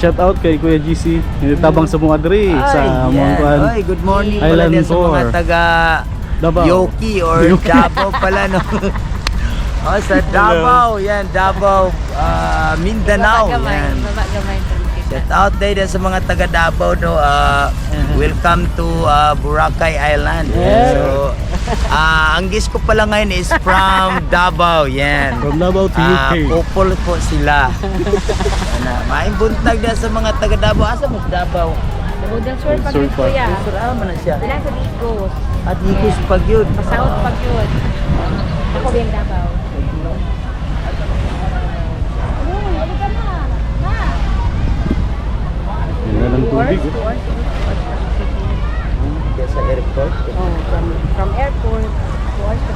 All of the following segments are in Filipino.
shout out kay Kuya GC. Tabang sa mga dre sa mga Ay, good morning Island pala din sa mga 4. taga Davao. Yoki or Davao pala, no? Oh, sa Davao, yan, Davao, Mindanao, yan. Shout out din sa mga taga Davao, no? Welcome to Boracay Island. Yeah. So, ang guest ko pala ngayon is from Davao, yan. From Davao to UK. Couple po sila. Maing buntag na sa mga taga Davao. Asa mo sa Davao? Budang sur pag Sur yun pa. kuya. Saan man na siya? Bilang sa Igos. At Igos pag yun. Pasaot pag yun. Ako biyang Davao. Yan lang tubig. Diyan sa airport. Oh, from airport to us to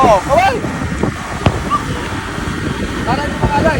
Oh, kaway! Para yung mga alay.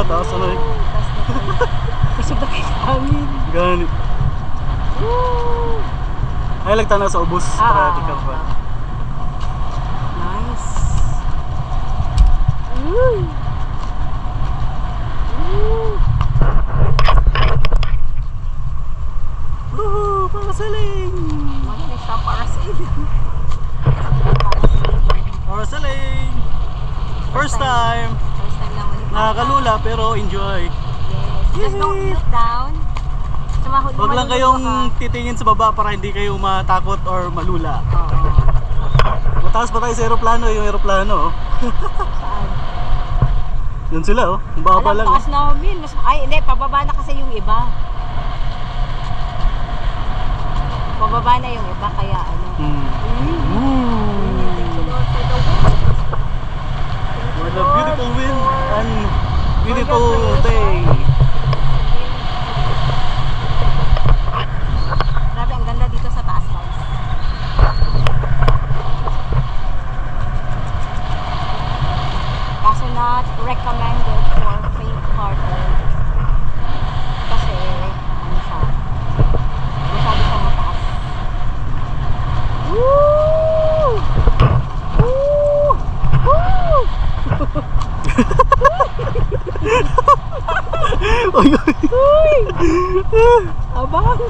Taas ano eh. Kusog na kayo sa amin. Ganit. Ay, lagtana sa ubos. Practical pa. Nice. Uy. Parasaling! Magaling siya para sa iyo. Parasaling! First time! First time lang ulit. Nakakalula pero enjoy. Yes. Just don't look down. Huwag lang kayong titingin sa baba para hindi kayo matakot or malula. Oo. Mataas pa tayo sa aeroplano, yung aeroplano. Saan? Yun sila oh, ang baba Alam, lang. taas namin. Ay, hindi. Pababa na kasi yung iba. Pababa na yung iba, kaya ano. What a beautiful wind and beautiful day. Grabe, ang ganda dito sa taas, guys. Kaso not recommended for faint-hearted. Kasi, ano siya, masyado siya mataas. Woo! Woo! Woo! Oy, oy. Uy! Abang!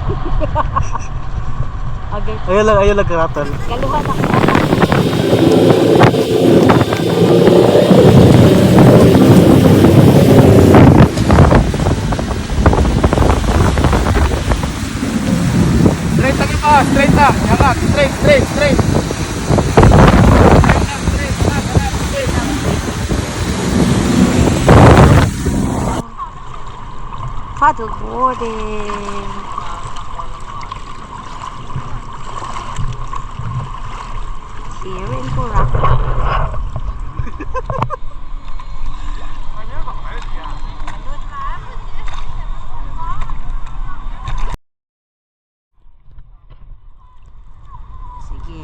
Agad. Ayaw lang karatal. Galuhan ako. Straight lang ito, straight lang. Yangat, straight, straight, straight. Paddle boarding. Here in Boracay. Sige.